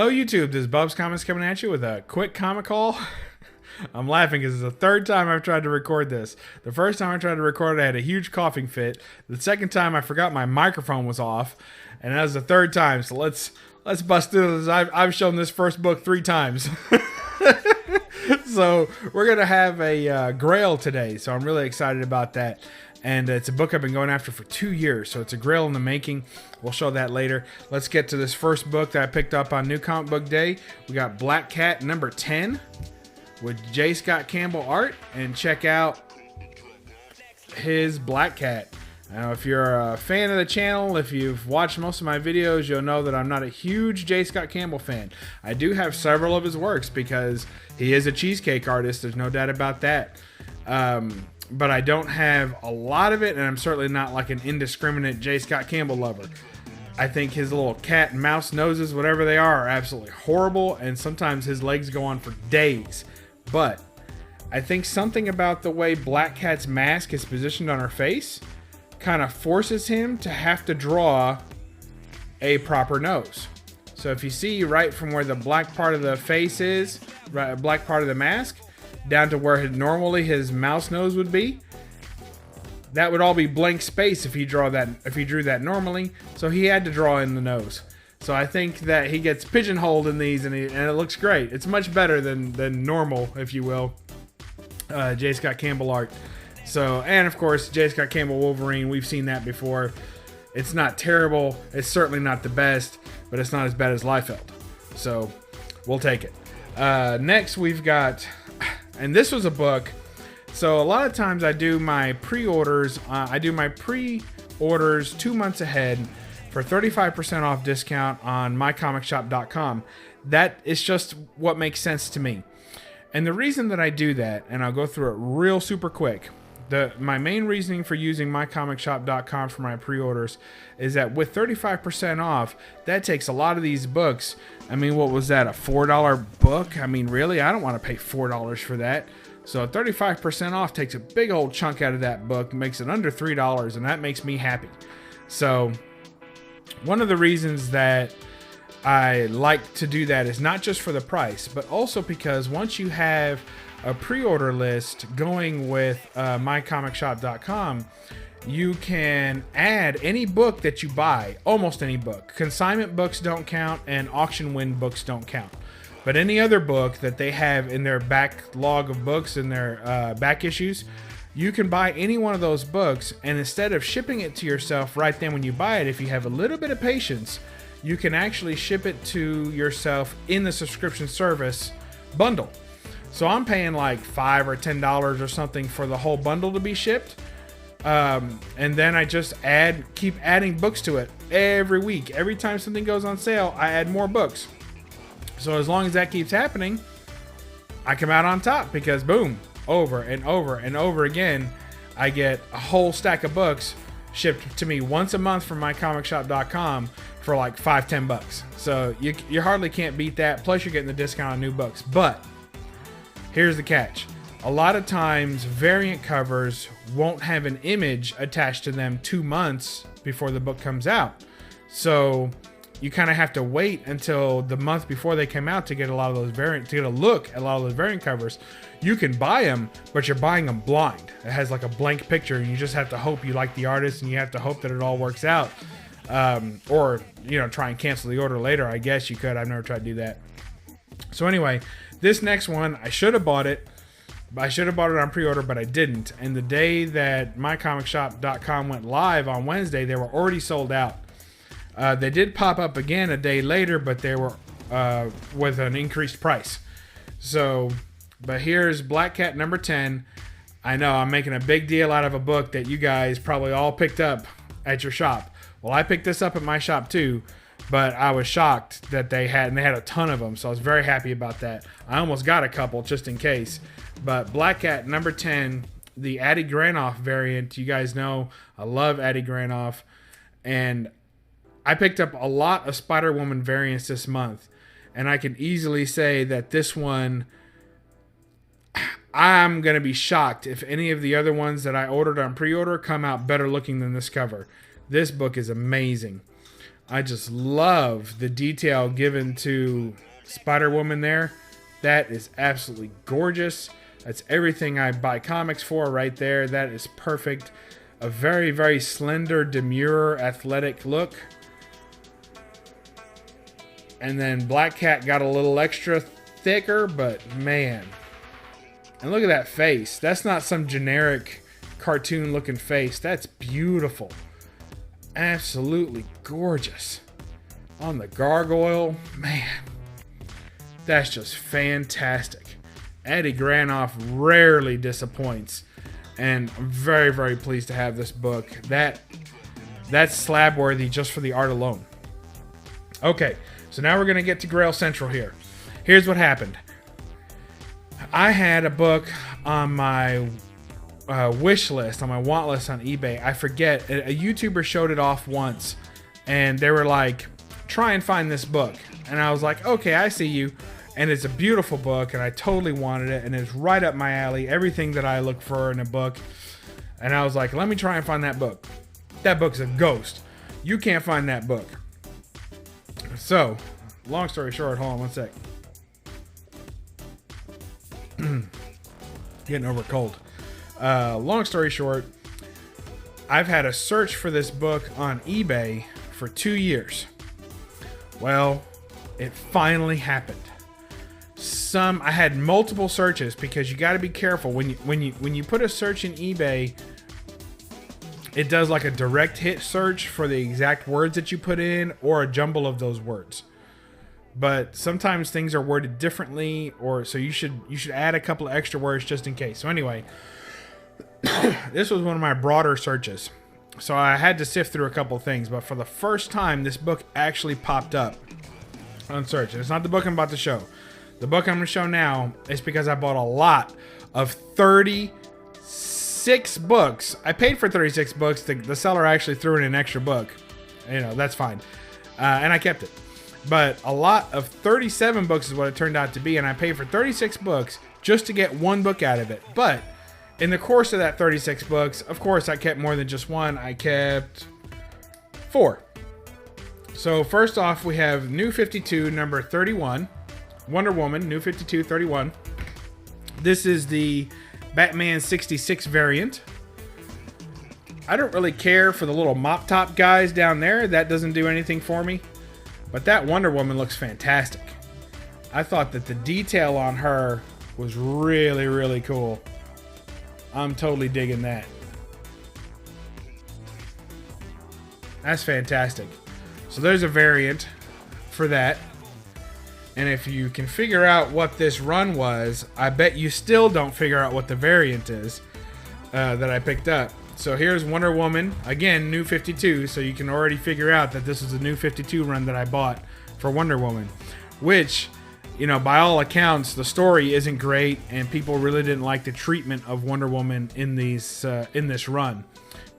Yo, YouTube, this is BUB'S Comics coming at you with a quick comic haul. I'm laughing because it's the third time I've tried to record this. The first time I tried to record it, I had a huge coughing fit. The second time, I forgot my microphone was off. And that was the third time, so let's bust through this. I've shown this first book 3 times. So we're going to have a Grail today, so I'm really excited about that. And it's a book I've been going after for 2 years, so it's a Grail in the making. We'll show that later. Let's get to this first book that I picked up on New Comic Book Day. We got Black Cat number 10 with J. Scott Campbell art, and check out his Black Cat. Now, if you're a fan of the channel, if you've watched most of my videos, you'll know that I'm not a huge J. Scott Campbell fan. I do have several of his works because he is a cheesecake artist. There's no doubt about that. But I don't have a lot of it, and I'm certainly not like an indiscriminate J. Scott Campbell lover. I think his little cat and mouse noses, whatever they are absolutely horrible, and sometimes his legs go on for days. But I think something about the way Black Cat's mask is positioned on her face kind of forces him to have to draw a proper nose. So if you see right from where the black part of the face is, right, black part of the mask, down to where normally his mouse nose would be, that would all be blank space if he drew that normally. So he had to draw in the nose. So I think that he gets pigeonholed in these, and it looks great. It's much better than normal, if you will, J. Scott Campbell art. So, and of course, J. Scott Campbell Wolverine, we've seen that before. It's not terrible. It's certainly not the best, but it's not as bad as Liefeld. So we'll take it. Next, we've got, and this was a book. So a lot of times I do my pre-orders. I do my pre-orders 2 months ahead for 35% off discount on mycomicshop.com. That is just what makes sense to me. And the reason that I do that, and I'll go through it real super quick. My main reasoning for using mycomicshop.com for my pre-orders is that with 35% off, that takes a lot of these books. I mean, what was that, a $4 book? I mean, really? I don't want to pay $4 for that. So 35% off takes a big old chunk out of that book, makes it under $3, and that makes me happy. So one of the reasons that I like to do that is not just for the price, but also because once you have a pre-order list going with mycomicshop.com, you can add any book that you buy, almost any book. Consignment books don't count, and auction win books don't count. But any other book that they have in their backlog of books, in their back issues, you can buy any one of those books, and instead of shipping it to yourself right then when you buy it, if you have a little bit of patience, you can actually ship it to yourself in the subscription service bundle. So I'm paying like $5 or $10 or something for the whole bundle to be shipped. And then I just keep adding books to it every week. Every time something goes on sale, I add more books. So as long as that keeps happening, I come out on top because boom, over and over and over again, I get a whole stack of books shipped to me once a month from mycomicshop.com for like $5-10. So you hardly can't beat that. Plus you're getting the discount on new books. But here's the catch. A lot of times variant covers won't have an image attached to them 2 months before the book comes out. So you kind of have to wait until the month before they come out to get a lot of those to get a look at a lot of those variant covers. You can buy them, but you're buying them blind. It has like a blank picture, and you just have to hope you like the artist, and you have to hope that it all works out. Or, try and cancel the order later. I guess you could. I've never tried to do that. So anyway, this next one, I should have bought it. I should have bought it on pre-order, but I didn't. And the day that mycomicshop.com went live on Wednesday, they were already sold out. They did pop up again a day later, but they were with an increased price. So, but here's Black Cat number 10. I know I'm making a big deal out of a book that you guys probably all picked up at your shop. Well, I picked this up at my shop too, but I was shocked that they had a ton of them. So I was very happy about that. I almost got a couple just in case. But Black Cat number 10, the Adi Granoff variant. You guys know I love Adi Granoff, and I picked up a lot of Spider-Woman variants this month, and I can easily say that this one, I'm going to be shocked if any of the other ones that I ordered on pre-order come out better looking than this cover. This book is amazing. I just love the detail given to Spider-Woman there. That is absolutely gorgeous. That's everything I buy comics for right there. That is perfect. A very, very slender, demure, athletic look. And then Black Cat got a little extra thicker, but man. And look at that face. That's not some generic cartoon looking face. That's beautiful. Absolutely gorgeous. On the gargoyle, man. That's just fantastic. Eddie Granoff rarely disappoints. And I'm very, very pleased to have this book. That's slab worthy just for the art alone. Okay, so now we're going to get to Grail Central here. Here's what happened. I had a book on my wish list, on my want list on eBay. I forget. A YouTuber showed it off once. And they were like, try and find this book. And I was like, okay, I see you. And it's a beautiful book, and I totally wanted it, and it's right up my alley. Everything that I look for in a book. And I was like, let me try and find that book. That book's a ghost. You can't find that book. So, long story short, hold on one sec. Getting over a cold. Long story short, I've had a search for this book on eBay for 2 years. Well, it finally happened. I had multiple searches because you got to be careful when you put a search in eBay. It does like a direct hit search for the exact words that you put in, or a jumble of those words. But sometimes things are worded differently, or so you should add a couple of extra words just in case. So anyway, this was one of my broader searches, so I had to sift through a couple of things. But for the first time, this book actually popped up on search. And it's not the book I'm about to show. The book I'm going to show now is because I bought a lot of 36 books. I paid for 36 books. The seller actually threw in an extra book. You know, that's fine. And I kept it. But a lot of 37 books is what it turned out to be. And I paid for 36 books just to get one book out of it. But in the course of that 36 books, of course, I kept more than just one. I kept 4. So first off, we have New 52, number 31. Wonder Woman, New 52, 31. This is the Batman 66 variant. I don't really care for the little mop top guys down there. That doesn't do anything for me. But that Wonder Woman looks fantastic. I thought that the detail on her was really, really cool. I'm totally digging that. That's fantastic. So there's a variant for that. And if you can figure out what this run was, I bet you still don't figure out what the variant is that I picked up. So here's Wonder Woman, again, New 52, so you can already figure out that this is a New 52 run that I bought for Wonder Woman. Which, you know, by all accounts, the story isn't great, and people really didn't like the treatment of Wonder Woman in this run.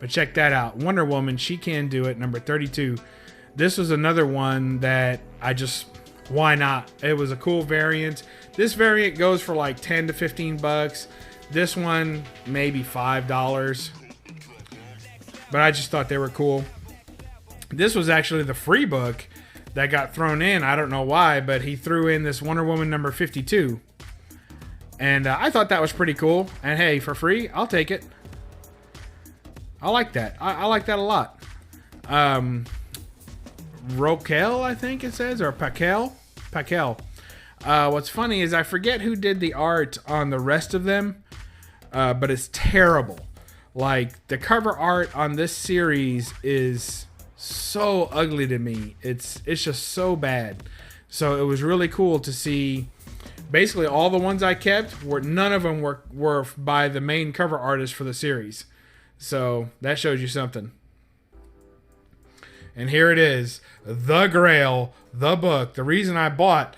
But check that out. Wonder Woman, She Can Do It, number 32. This was another one that I just... Why not? It was a cool variant. This variant goes for like 10 to 15 bucks. This one, maybe $5. But I just thought they were cool. This was actually the free book that got thrown in. I don't know why, but he threw in this Wonder Woman number 52. And I thought that was pretty cool. And hey, for free, I'll take it. I like that. I like that a lot. Rokel, I think it says, or Pakel. What's funny is I forget who did the art on the rest of them, but it's terrible. Like, the cover art on this series is so ugly to me. It's just so bad. So it was really cool to see. Basically, all the ones I kept none of them were by the main cover artist for the series. So that shows you something. And here it is, The Grail, the book. The reason I bought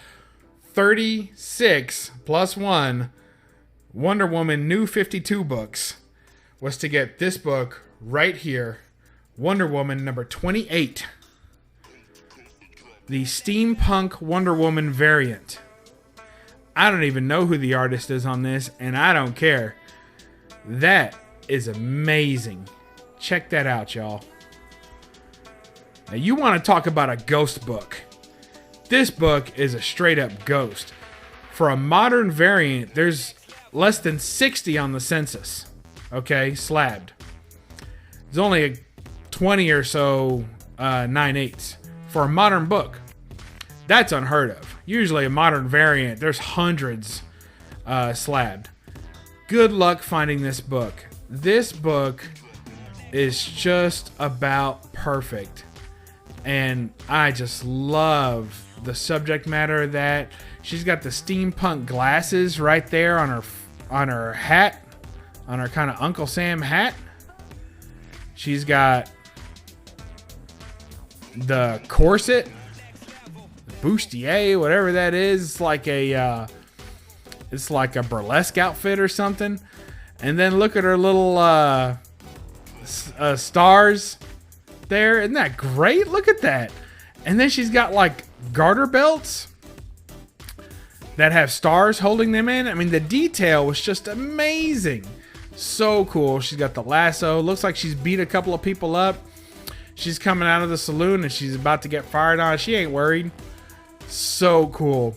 36 plus 1 Wonder Woman New 52 books was to get this book right here, Wonder Woman number 28. The Steampunk Wonder Woman variant. I don't even know who the artist is on this, and I don't care. That is amazing. Check that out, y'all. Now you want to talk about a ghost book. This book is a straight up ghost. For a modern variant, there's less than 60 on the census. Okay, slabbed. There's only a 20 or so 9/8 for a modern book. That's unheard of. Usually a modern variant, there's hundreds slabbed. Good luck finding this book. This book is just about perfect. And I just love the subject matter of that. She's got the steampunk glasses right there on her hat, on her kind of Uncle Sam hat. She's got the corset, the bustier, whatever that is. It's like a burlesque outfit or something. And then look at her little stars there. Isn't that great? Look at that. And then she's got like garter belts that have stars holding them in. I mean, the detail was just amazing. So cool. She's got the lasso. Looks like she's beat a couple of people up. She's coming out of the saloon and she's about to get fired on. She ain't worried. So cool.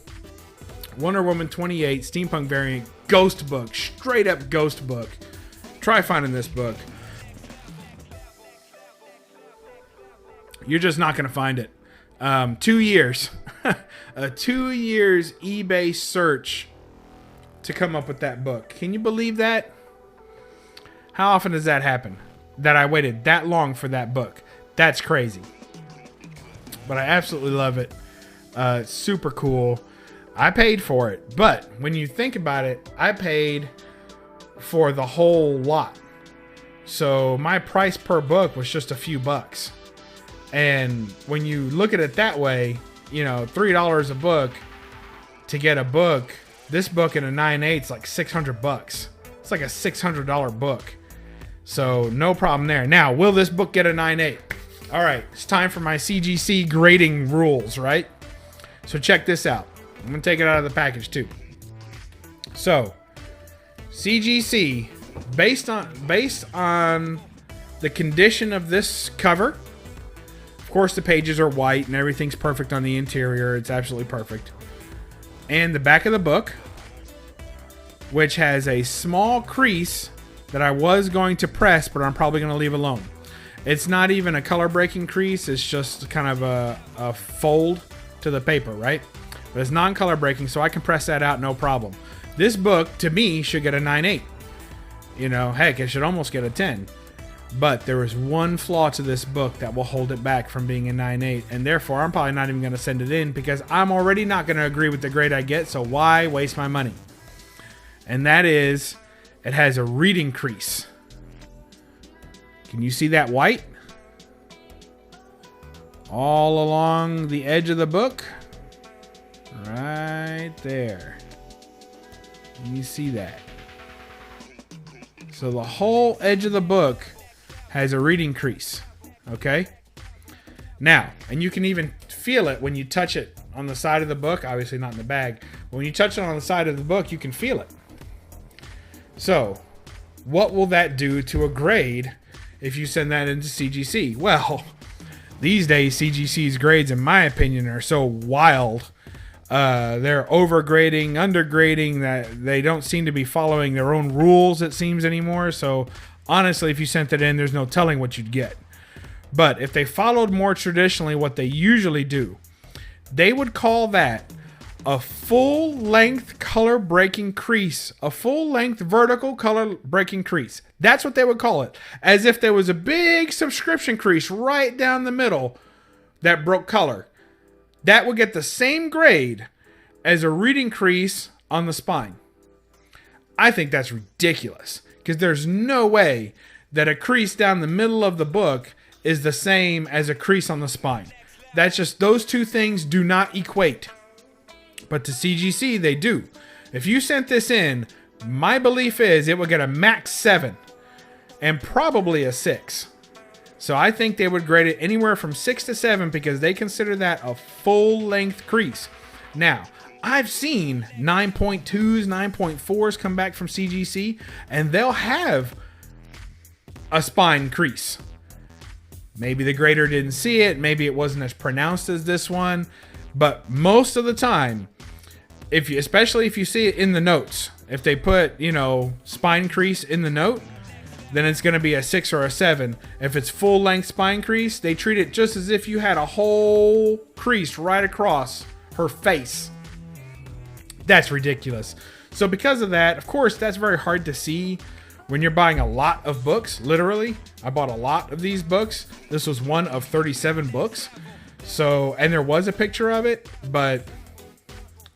Wonder Woman 28 steampunk variant ghost book. Straight up ghost book. Try finding this book. You're just not going to find it. 2 years. A 2 years eBay search to come up with that book. Can you believe that? How often does that happen? That I waited that long for that book. That's crazy. But I absolutely love it. It's super cool. I paid for it. But when you think about it, I paid for the whole lot. So my price per book was just a few bucks. And when you look at it that way, you know, $3 a book to get a book. This book in a 9/8 is like $600. It's like a $600 book. So no problem there. Now, will this book get a 9/8? All right, it's time for my CGC grading rules, right? So check this out. I'm gonna take it out of the package too. So CGC, based on the condition of this cover. Of course, the pages are white and everything's perfect on the interior. It's absolutely perfect. And the back of the book, which has a small crease that I was going to press, but I'm probably going to leave alone. It's not even a color breaking crease. It's just kind of a fold to the paper, right? But it's non-color breaking, so I can press that out, no problem. This book, to me, should get a 9/8. You know, heck, it should almost get a 10. But there is one flaw to this book that will hold it back from being a 9/8, and therefore I'm probably not even going to send it in because I'm already not going to agree with the grade I get, so why waste my money? And that is, it has a reading crease. Can you see that white? All along the edge of the book. Right there. Can you see that? So the whole edge of the book has a reading crease. Okay? Now, and you can even feel it when you touch it on the side of the book. Obviously not in the bag. But when you touch it on the side of the book, you can feel it. So, what will that do to a grade if you send that into CGC? Well, these days CGC's grades, in my opinion, are so wild. They're overgrading, undergrading, that they don't seem to be following their own rules, it seems, anymore. So honestly, if you sent it in, there's no telling what you'd get. But if they followed more traditionally what they usually do, they would call that a full-length color breaking crease, a full-length vertical color breaking crease. That's what they would call it, as if there was a big subscription crease right down the middle that broke color. That would get the same grade as a reading crease on the spine. I think that's ridiculous, because there's no way that a crease down the middle of the book is the same as a crease on the spine. That's just, those two things do not equate. But to CGC, they do. If you sent this in, my belief is it would get a max 7 and probably a 6. So I think they would grade it anywhere from 6 to 7 because they consider that a full-length crease. Now, I've seen 9.2s, 9.4s come back from CGC, and they'll have a spine crease. Maybe the grader didn't see it. Maybe it wasn't as pronounced as this one. But most of the time, especially if you see it in the notes, if they put, spine crease in the note, then it's going to be a 6 or a 7. If it's full length spine crease, they treat it just as if you had a whole crease right across her face. That's ridiculous. So because of that, of course, that's very hard to see when you're buying a lot of books. Literally, I bought a lot of these books. This was one of 37 books. So, and there was a picture of it, but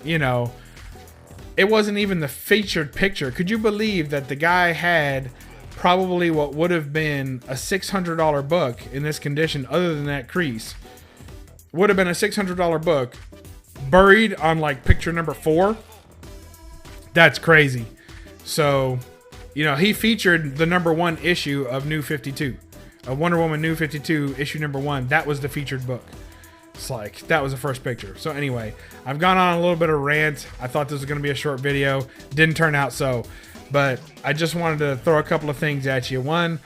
it wasn't even the featured picture. Could you believe that the guy had probably what would have been a $600 book in this condition, other than that crease? Would have been a $600 book buried on like picture number 4. That's crazy. So, he featured the number 1 issue of New 52, Wonder Woman New 52 issue number 1. That was the featured book. It's like, that was the first picture. So anyway, I've gone on a little bit of rant. I thought this was going to be a short video. Didn't turn out so. But I just wanted to throw a couple of things at you. One,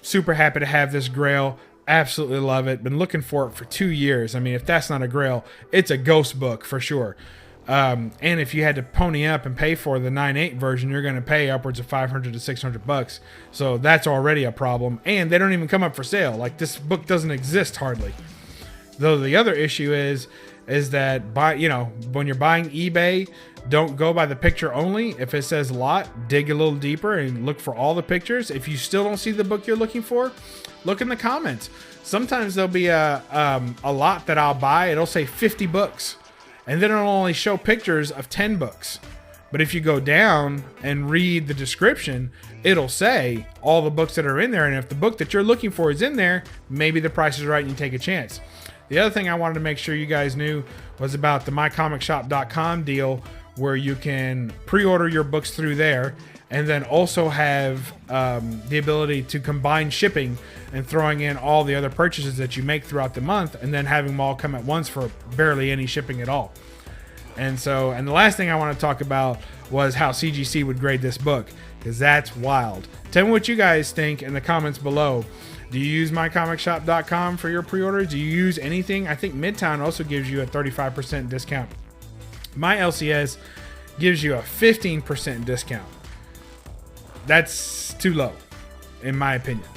super happy to have this Grail. Absolutely love it. Been looking for it for 2 years. I mean, if that's not a Grail, it's a ghost book for sure. And if you had to pony up and pay for the 9/8 version, you're going to pay upwards of $500 to $600. So that's already a problem. And they don't even come up for sale. Like, this book doesn't exist hardly. Though the other issue is that when you're buying eBay, don't go by the picture only. If it says lot, dig a little deeper and look for all the pictures. If you still don't see the book you're looking for, look in the comments. Sometimes there'll be a lot that I'll buy. It'll say 50 books, and then it'll only show pictures of 10 books. But if you go down and read the description, it'll say all the books that are in there. And if the book that you're looking for is in there, maybe the price is right and you take a chance. The other thing I wanted to make sure you guys knew was about the mycomicshop.com deal, where you can pre-order your books through there, and then also have the ability to combine shipping and throwing in all the other purchases that you make throughout the month, and then having them all come at once for barely any shipping at all. And the last thing I want to talk about was how CGC would grade this book, because that's wild. Tell me what you guys think in the comments below. Do you use mycomicshop.com for your pre-orders? Do you use anything? I think Midtown also gives you a 35% discount. My LCS gives you a 15% discount. That's too low, in my opinion.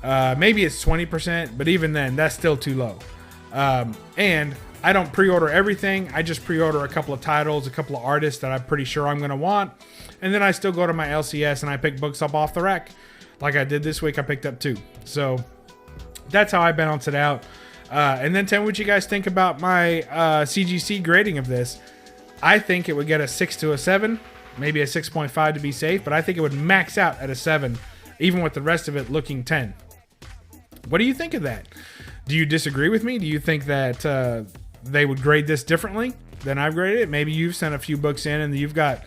Maybe it's 20%, but even then, that's still too low. And I don't pre-order everything. I just pre-order a couple of titles, a couple of artists that I'm pretty sure I'm going to want. And then I still go to my LCS and I pick books up off the rack. Like I did this week, I picked up 2. So that's how I balance it out. And then tell me what you guys think about my CGC grading of this. I think it would get a 6 to a 7, maybe a 6.5 to be safe, but I think it would max out at a 7, even with the rest of it looking 10. What do you think of that? Do you disagree with me? Do you think that they would grade this differently than I've graded it? Maybe you've sent a few books in and you've got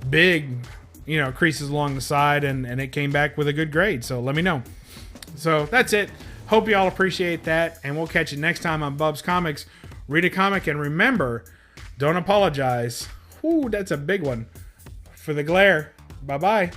big creases along the side and it came back with a good grade. So let me know. So that's it. Hope you all appreciate that. And we'll catch you next time on BUB'S Comics. Read a comic and remember, don't apologize. Ooh, that's a big one. For the glare. Bye-bye.